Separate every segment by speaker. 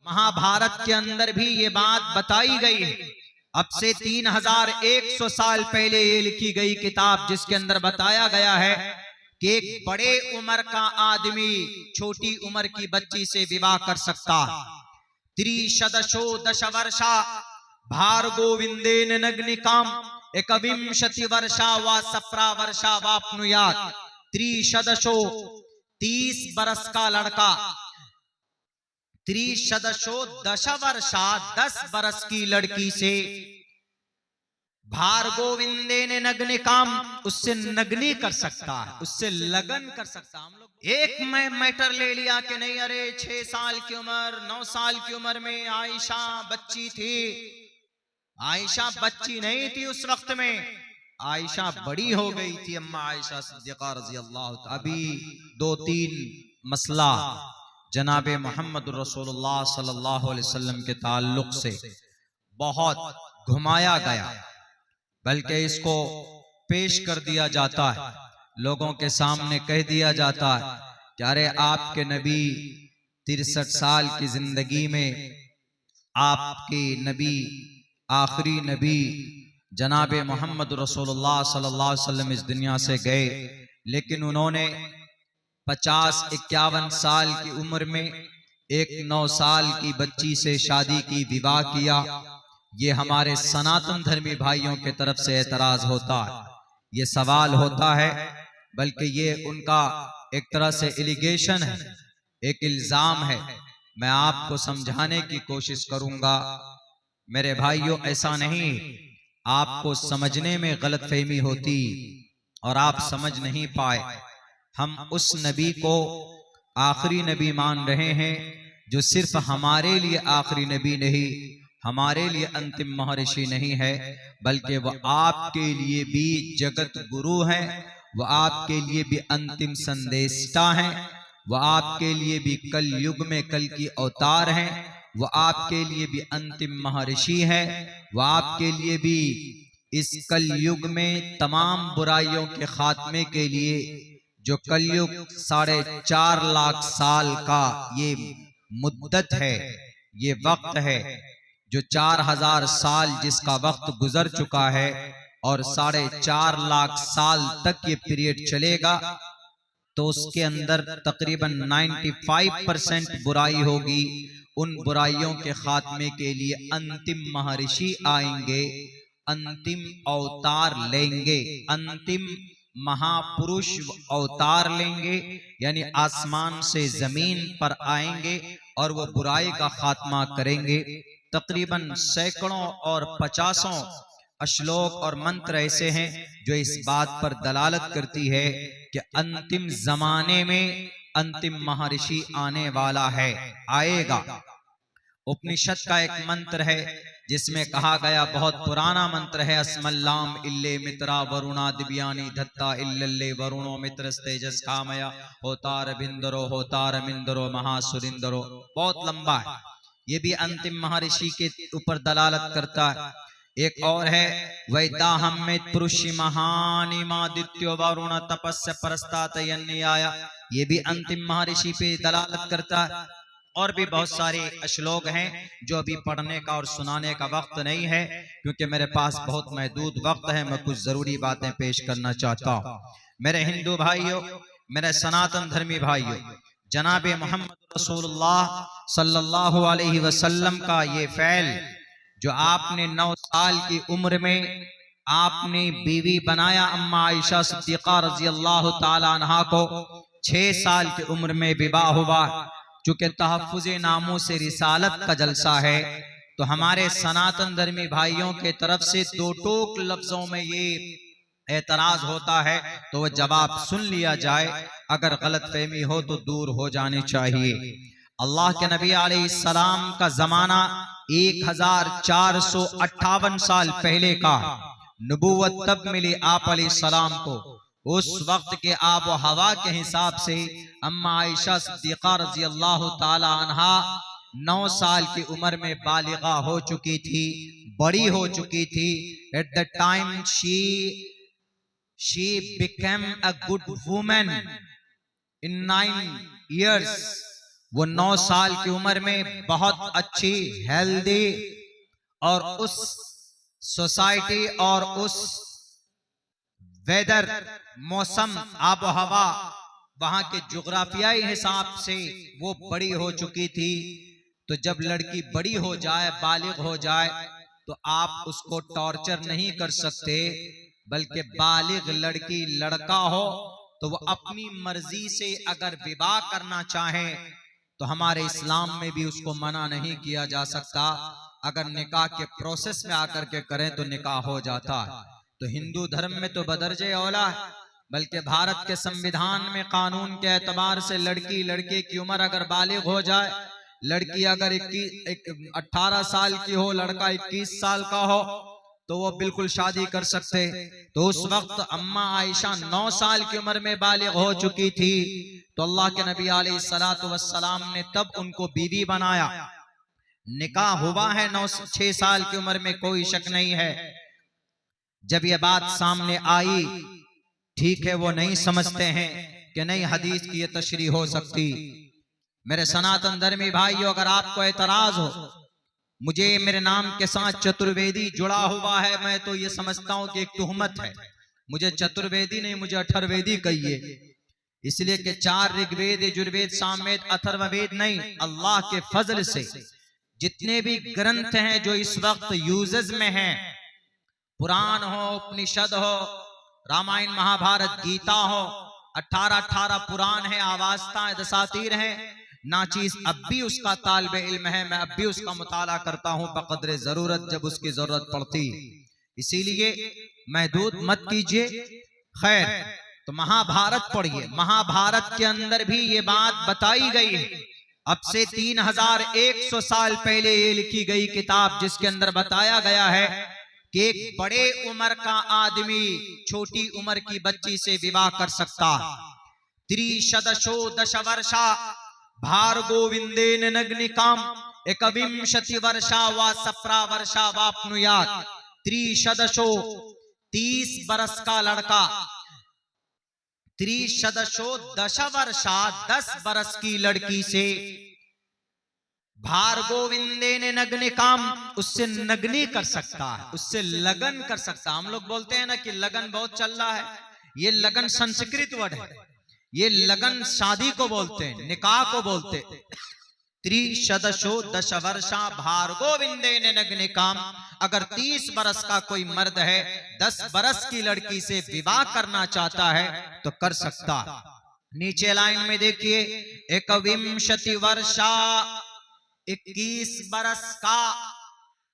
Speaker 1: महाभारत के अंदर भी ये बात बताई गई है। अब से 3100 साल पहले ये लिखी गई किताब, जिसके अंदर बताया गया है कि एक बड़े उम्र का आदमी छोटी उम्र की बच्ची से विवाह कर सकता है। त्रिशदशो दश वर्षा भार्गो विंदेन नग्निकाम एकविंशति वर्षा व सप्रा वर्षा वाप्नुयात। त्रिशदशो 30 बरस का लड़का, त्रिशदशो दश वर्षा 10 बरस की लड़की से भार्गोविंदे ने नग्न काम, उससे नग्नी कर सकता है, उससे लगन कर सकता है। हम लोग एक मैटर ले लिया कि नहीं, अरे 6 साल की उम्र 9 साल की उम्र में आयशा बच्ची थी। आयशा बच्ची नहीं थी उस वक्त में, आयशा बड़ी हो गई थी। अम्मा आयशा सिद्दीक़ा रज़ी अल्लाह तआला। अभी 2-3 मसला जनाब मोहम्मद रसूलुल्लाह सल्लल्लाहु अलैहि वसल्लम के ताल्लुक से बहुत घुमाया गया, बल्कि इसको पेश कर दिया जाता है, लोगों के सामने कह दिया जाता है कि अरे आपके नबी 63 साल की जिंदगी में आपके नबी आखिरी नबी जनाब मोहम्मद रसूलुल्लाह सल्लल्लाहु अलैहि वसल्लम इस दुनिया से गए, लेकिन उन्होंने 50-51 साल की उम्र में एक 9 साल की बच्ची से शादी की, विवाह किया। ये हमारे सनातन धर्मी भाइयों के तरफ से एतराज होता है, ये सवाल होता है, बल्कि ये उनका एक तरह से एलिगेशन है, एक इल्जाम है। मैं आपको समझाने की कोशिश करूंगा मेरे भाइयों, ऐसा नहीं, आपको समझने में गलतफहमी होती और आप समझ नहीं पाए। हम उस नबी को आखिरी नबी मान रहे हैं जो सिर्फ हमारे लिए आखिरी नबी नहीं, हमारे लिए अंतिम महर्षि नहीं है, बल्कि वह आपके लिए भी जगत गुरु है, वह आपके लिए भी अंतिम संदेशता है, वह आपके लिए भी कल युग में कल की अवतार है, वह आपके लिए भी अंतिम महर्षि है, वह आपके लिए भी इस कल युग में तमाम बुराइयों के खात्मे के लिए जो कलयुग 4.5 लाख साल का ये मुद्दत है, ये वक्त है, जो 4000 साल जिसका वक्त गुजर चुका है और 4.5 लाख साल तक ये पीरियड चलेगा, तो उसके अंदर तकरीबन 95% बुराई होगी। उन बुराइयों के खात्मे के लिए अंतिम महर्षि आएंगे, अंतिम अवतार लेंगे, अंतिम महापुरुष अवतार लेंगे, यानी आसमान से जमीन पर आएंगे और वो बुराई का खात्मा करेंगे। तकरीबन सैकड़ों और 50 श्लोक और मंत्र ऐसे हैं जो इस बात पर दलालत करती है कि अंतिम जमाने में अंतिम महर्षि आने वाला है, आएगा। उपनिषद का एक मंत्र है जिसमें कहा गया, बहुत पुराना मंत्र है, अस्मल्लाम इल्ले मित्रा वरुणा दिव्यानी धत्ता इल्ले वरुणो मित्रस तेजस कामया होतार मिंदरो महासुरिंदरो। बहुत लंबा है, ये भी अंतिम महर्षि के ऊपर दलालत करता है। एक और है, वैदाहम में पुरुषि महानिमादित्यो वरुण तपस्य परस्तात यन्याया, ये भी अंतिम महर्षि पे दलालत करता है। और भी बहुत सारे श्लोक हैं जो अभी पढ़ने का और सुनाने का वक्त नहीं है, क्योंकि मेरे पास बहुत महदूद वक्त है। मैं कुछ जरूरी बातें पेश करना चाहता हूँ। मेरे हिंदू भाइयों, मेरे सनातन धर्मी भाइयों, जनाब मोहम्मद रसूलुल्लाह सल्लल्लाहु अलैहि वसल्लम का ये फैल जो आपने 9 साल की उम्र में आपने बीवी बनाया अम्मा आयशा सिद्दीक़ा रज़ी अल्लाह ताला अन्हा को, 6 साल की उम्र में विवाह हुआ। चूंकि तहफ़्फ़ुज़े नामों से रिसालत का जलसा है, तो हमारे सनातन धर्मी भाइयों के तरफ से 2 टोक लफ्जों में ये एतराज होता है, तो वह जवाब सुन लिया जाए, अगर गलतफहमी हो तो दूर हो जानी चाहिए। अल्लाह के नबी अलैहिस्सलाम का जमाना 1458 साल पहले का, नबूवत तब मिली आप अलैहिस्सलाम को। उस वक्त के आब व हवा के हिसाब से अम्मा आयशा सिद्दीक़ा रज़ी अल्लाह ताला अन्हा 9 साल की उम्र में बालिगा हो चुकी थी, बड़ी हो चुकी थी। At the time she became a good woman in 9 years। वो 9 साल की उम्र में बहुत अच्छी हेल्दी और उस सोसाइटी और उस वेदर मौसम आबो हवा वहां के जुग्राफियाई हिसाब से वो बड़ी हो चुकी थी। तो जब लड़की बड़ी हो जाए, बालिग हो जाए, तो आप उसको टॉर्चर नहीं कर सकते, बल्कि बालिग लड़की लड़का हो तो वो अपनी मर्जी से अगर विवाह करना चाहे तो हमारे इस्लाम में भी उसको मना नहीं किया जा सकता। अगर निकाह के प्रोसेस में आकर के करें तो निकाह हो जाता है। तो हिंदू धर्म में तो बदर्जे औला है, बल्कि भारत के संविधान में कानून के एतबार से लड़की लड़के की उम्र अगर बालिग हो जाए, लड़की अगर 18 साल की हो, लड़का 21 साल का हो, तो वो बिल्कुल शादी कर सकते। तो उस वक्त अम्मा आयशा 9 साल की उम्र में बालिग हो चुकी थी, तो अल्लाह के नबी अलैहिस्सलातु वस्सलाम ने तब उनको बीवी बनाया। निकाह हुआ है 6 साल की उम्र में, कोई शक नहीं है। जब ये बात सामने आई, ठीक है वो नहीं समझते हैं कि नहीं हदीस की ये तशरीह हो सकती। मेरे सनातन धर्मी भाइयों, अगर आपको एतराज हो, मुझे मेरे नाम के साथ चतुर्वेदी जुड़ा हुआ है, मैं तो ये समझता हूं कि एक तुहमत है। मुझे चतुर्वेदी नहीं, मुझे अथर्ववेदी कहिए, इसलिए कि 4 ऋग्वेद, यजुर्वेद, सामवेद, अथर्ववेद नहीं। अल्लाह के फजल से जितने भी ग्रंथ हैं जो इस वक्त यूजेस में हैं, पुराण हो, उपनिषद हो, रामायण, महाभारत, गीता हो, 18 पुराण है, आवास्ता है, दसातीर है, नाचीज अब भी उसका तालिबे इल्म है। मैं अब भी उसका मुताला करता हूं बकदरे जरूरत, जब उसकी जरूरत पड़ती। इसीलिए महदूद मत कीजिए। खैर, तो महाभारत पढ़िए। महाभारत के अंदर भी ये बात बताई गई है। अब से 3100 साल पहले ये लिखी गई किताब, जिसके अंदर बताया गया है कि एक बड़े उम्र का आदमी छोटी उम्र की बच्ची से विवाह कर सकता है। 30 दश वर्षा भार्गोविंदेन नग्निकाम 21 वर्षा व 17 वर्षा वाप्नुयात। 30 बरस का लड़का, 30 वर्षा 10 बरस की लड़की से भार्गोविंदे ने नग्न काम, उससे नग्नी कर सकता है, उससे लगन कर सकता है। हम लोग बोलते हैं ना कि लगन बहुत चल रहा है, ये लगन संस्कृत वर्ड है। ये लगन शादी को बोलते हैं, निकाह को बोलते हैं। 30 वर्षा भार्गोविंदे ने नग्न काम। अगर 30 बरस का कोई मर्द है, 10 बरस की लड़की से विवाह करना चाहता है तो कर सकता। नीचे लाइन में देखिए, 21 वर्षा 21 बरस का,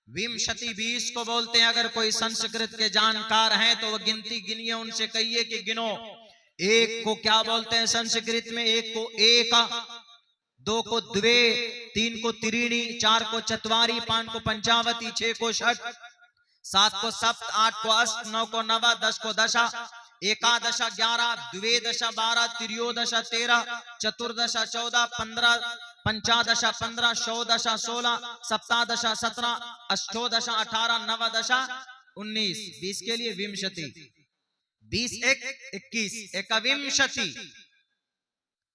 Speaker 1: विंशति 20 को बोलते हैं। अगर कोई संस्कृत के जानकार हैं तो वो गिनती गिनिए, उनसे कहिए कि गिनो। 1 को क्या बोलते हैं संस्कृत में? 1 को एक, 2 को द्वे, 3 को त्रीणी, 4 को चत्वारी, 5 को पंचावती, 6 को षट, 7 को सप्त, 8 को अष्ट, 9 को नव, 10 को दशा, एकादश 11, द्वेदश 12, त्रियोदश 13, चतुर्दश 14, 15, पंचादश 15, षोडश 16, सप्तादश 17, अष्टोदश 18, नवदश 19। 20 के लिए विंशति, 20 1 21, एकविंशति,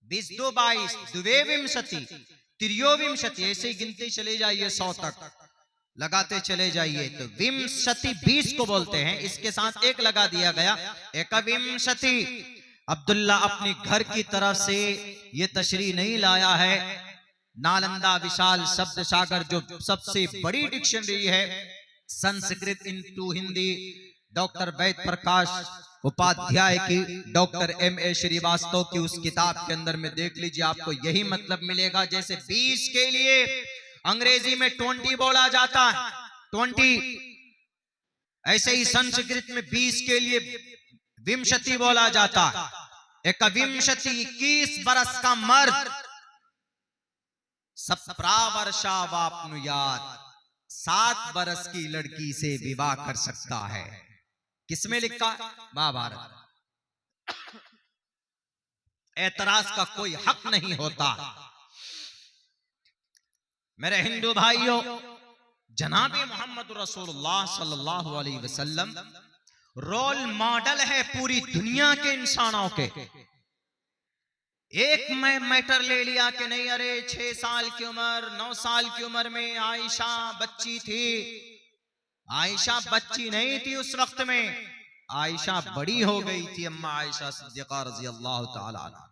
Speaker 1: 20 2 22, द्विविंशति, त्रियोविंशति, ऐसे ही गिनते चले जाइए 100 तक, लगाते चले जाइए। तो विंशति 20 को बोलते हैं, इसके साथ 1 लगा दिया गया, एकविंशति। अब्दुल्ला अपनी घर की तरफ से ये तशरीह नहीं लाया है। नालंदा विशाल शब्द सागर, जो सबसे बड़ी डिक्शनरी है संस्कृत इनटू हिंदी, डॉक्टर वैद प्रकाश उपाध्याय की, डॉक्टर M.A. श्रीवास्तव की, उस किताब के अंदर में देख लीजिए, आपको यही मतलब मिलेगा। जैसे 20 के लिए अंग्रेजी में 20 बोला जाता है, 20, ऐसे ही संस्कृत में 20 के लिए विंशति बोला जाता है। एकविंशति 21 बरस का मर्द, 17 वर्षा वाप्नुयात, 7 बरस की लड़की से विवाह कर सकता है। किसमें लिखा? महाभारत। एतराज का कोई हक नहीं होता। मेरे हिंदू भाइयों, जनाबे मोहम्मद रसूलुल्लाह सल्लल्लाहु अलैहि वसल्लम रोल मॉडल है पूरी दुनिया के इंसानों के। एक मैं मैटर ले लिया कि नहीं, अरे 6 साल की उम्र 9 साल की उम्र में आयशा बच्ची थी। आयशा बच्ची नहीं थी उस वक्त में, आयशा बड़ी हो गई थी, अम्मा आयशा सिद्दीक़ा रज़ी अल्लाह ताला अन्हा।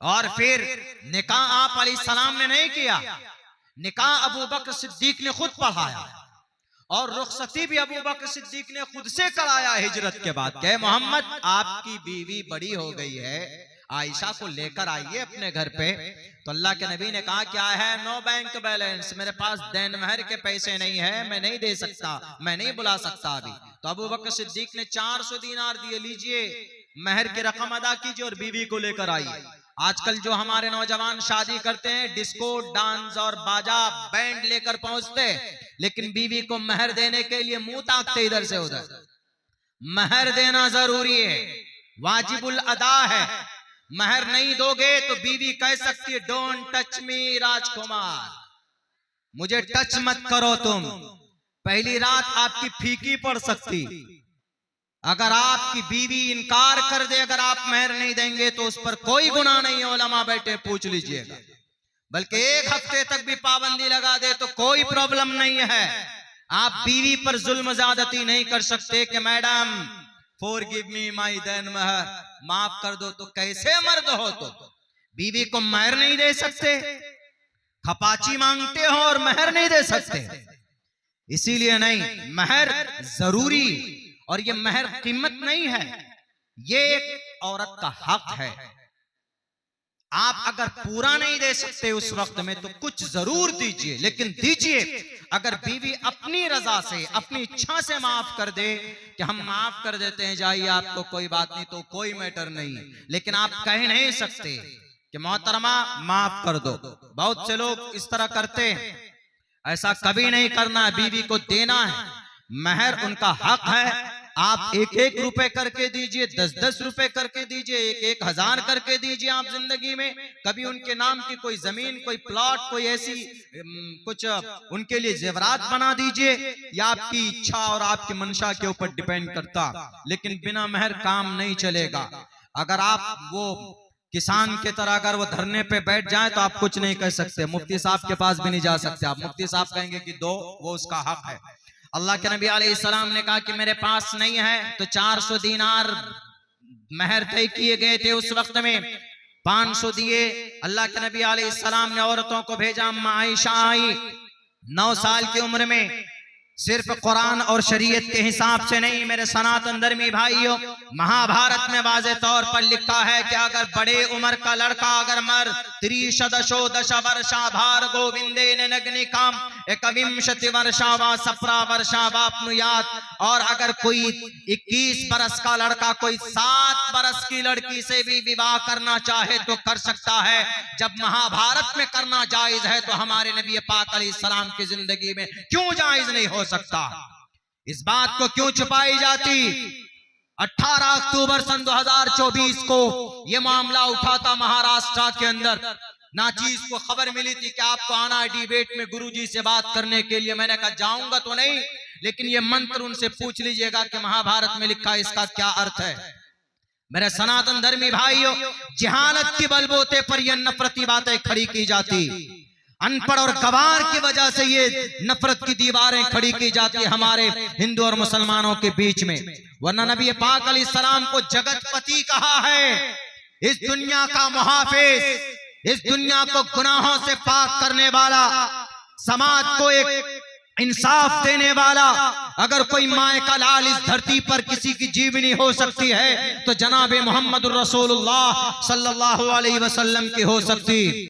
Speaker 1: और फिर निकाह आप अलैहिस्सलाम ने नहीं किया, निकाह अबू बकर सिद्दीक ने खुद पढ़ाया और रुखसती भी अबू बकर सिद्दीक ने खुद से कराया हिजरत के बाद। कहे मोहम्मद आपकी बीवी बड़ी हो गई है, आयशा को लेकर आइए अपने घर पे। तो अल्लाह के नबी ने कहा क्या है, नो बैंक बैलेंस, मेरे पास देन महर के पैसे नहीं है, मैं नहीं दे सकता, मैं नहीं बुला सकता अभी। तो अबू बकर सिद्दीक ने 400 दीनार दिए, लीजिए महर की रकम अदा कीजिए और बीवी को लेकर आइए। आजकल जो हमारे नौजवान शादी करते हैं डिस्को डांस और बाजा बैंड लेकर पहुंचते, लेकिन बीवी को महर देने के लिए मुंह ताकते इधर से उधर। महर देना जरूरी है, वाजिबुल अदा है। महर नहीं दोगे तो बीवी कह सकती है डोंट टच मी राजकुमार, मुझे टच मत करो तुम। पहली रात आपकी फीकी पड़ सकती। अगर आपकी बीवी इनकार कर दे, अगर आप महर नहीं देंगे तो उस पर कोई गुनाह नहीं है, उलमा बैठे पूछ लीजिएगा। बल्कि 1 हफ्ते तक भी पाबंदी लगा दे तो कोई प्रॉब्लम नहीं है। आप बीवी पर जुल्म ज्यादती नहीं कर सकते कि मैडम फॉरगिव मी माय देन महर, माफ कर दो। तो कैसे मर्द हो तो बीवी को महर नहीं दे सकते, खपाची मांगते हो और महर नहीं दे सकते। इसीलिए नहीं, महर जरूरी, और ये महर कीमत नहीं है, ये एक औरत का हक है। आप अगर पूरा नहीं दे सकते उस वक्त में तो कुछ जरूर दीजिए, लेकिन दीजिए। अगर बीवी अपनी रजा से, अपनी इच्छा से माफ कर दे कि हम माफ कर देते हैं, जाइए आपको कोई बात नहीं, तो कोई मैटर नहीं। लेकिन आप कह नहीं सकते कि मोहतरमा माफ कर दो। बहुत से लोग इस तरह करते हैं, ऐसा कभी नहीं करना। बीवी को देना है, महर उनका हक है। आप 1-1 रुपए करके दीजिए, 10-10 रुपए करके दीजिए, 1-1 हजार करके दीजिए। आप जिंदगी में कभी उनके नाम की कोई जमीन, कोई प्लॉट, कोई ऐसी कुछ उनके लिए जेवरात बना दीजिए। या आपकी इच्छा और आपकी मंशा के ऊपर डिपेंड करता, लेकिन बिना महर काम नहीं चलेगा। अगर आप वो किसान की तरह अगर वो धरने पे बैठ जाए तो आप कुछ नहीं कर सकते, मुफ्ती साहब के पास भी नहीं जा सकते। आप मुफ्ती साहब कहेंगे कि दो, वो उसका हक है। अल्लाह के नबी अलैहिस्सलाम ने कहा कि मेरे पास नहीं है, तो 400 दीनार महर तय किए गए थे उस वक्त में, 500 दिए। अल्लाह के नबी अलैहिस्सलाम ने औरतों को भेजा। अम्मा आयशा आई 9 साल की उम्र में। सिर्फ कुरान और शरीयत के हिसाब से नहीं मेरे सनातन धर्मी भाइयों, महाभारत में वाज़े तौर पर लिखा है कि अगर बड़े उम्र का लड़का अगर मर 30 दश वर्षा भार गोविंदे नग्निकाम 21 वर्षा व 17 वर्षा वापनुयात, और अगर कोई 21 बरस का लड़का कोई 7 बरस की लड़की से भी विवाह करना चाहे तो कर सकता है। जब महाभारत में करना जायज है तो हमारे नबी पाक अलैहिस्सलाम की जिंदगी में क्यों जायज नहीं हो सकता? इस बात को क्यों छुपाई जाती? 18 अक्टूबर सन 2024 को यह मामला उठा था महाराष्ट्र के अंदर। नाचीज को खबर मिली थी कि आपको आना है डिबेट में गुरुजी से बात करने के लिए। मैंने कहा जाऊंगा तो नहीं, लेकिन ये मंत्र उनसे पूछ लीजिएगा कि महाभारत में लिखा है इसका क्या अर्थ है। मेरे सनातन धर्मी भाइयों, जहालत के बलबूते पर यह नफरती बातें खड़ी की जाती, अनपढ़ और गवार की वजह से ये नफरत की दीवारें खड़ी की जाती हमारे हिंदू और मुसलमानों के बीच में। वरना नबी पाक अलैहिस्सलाम को जगतपति कहा है, इस दुनिया का मुहाफिज, इस दुनिया को गुनाहों से पाक करने वाला, समाज को एक इंसाफ देने वाला। अगर कोई माए का लाल इस धरती पर किसी की जीवनी हो सकती है तो जनाबे मोहम्मद रसूलुल्लाह सल्लल्लाहु अलैहि वसल्लम की हो सकती।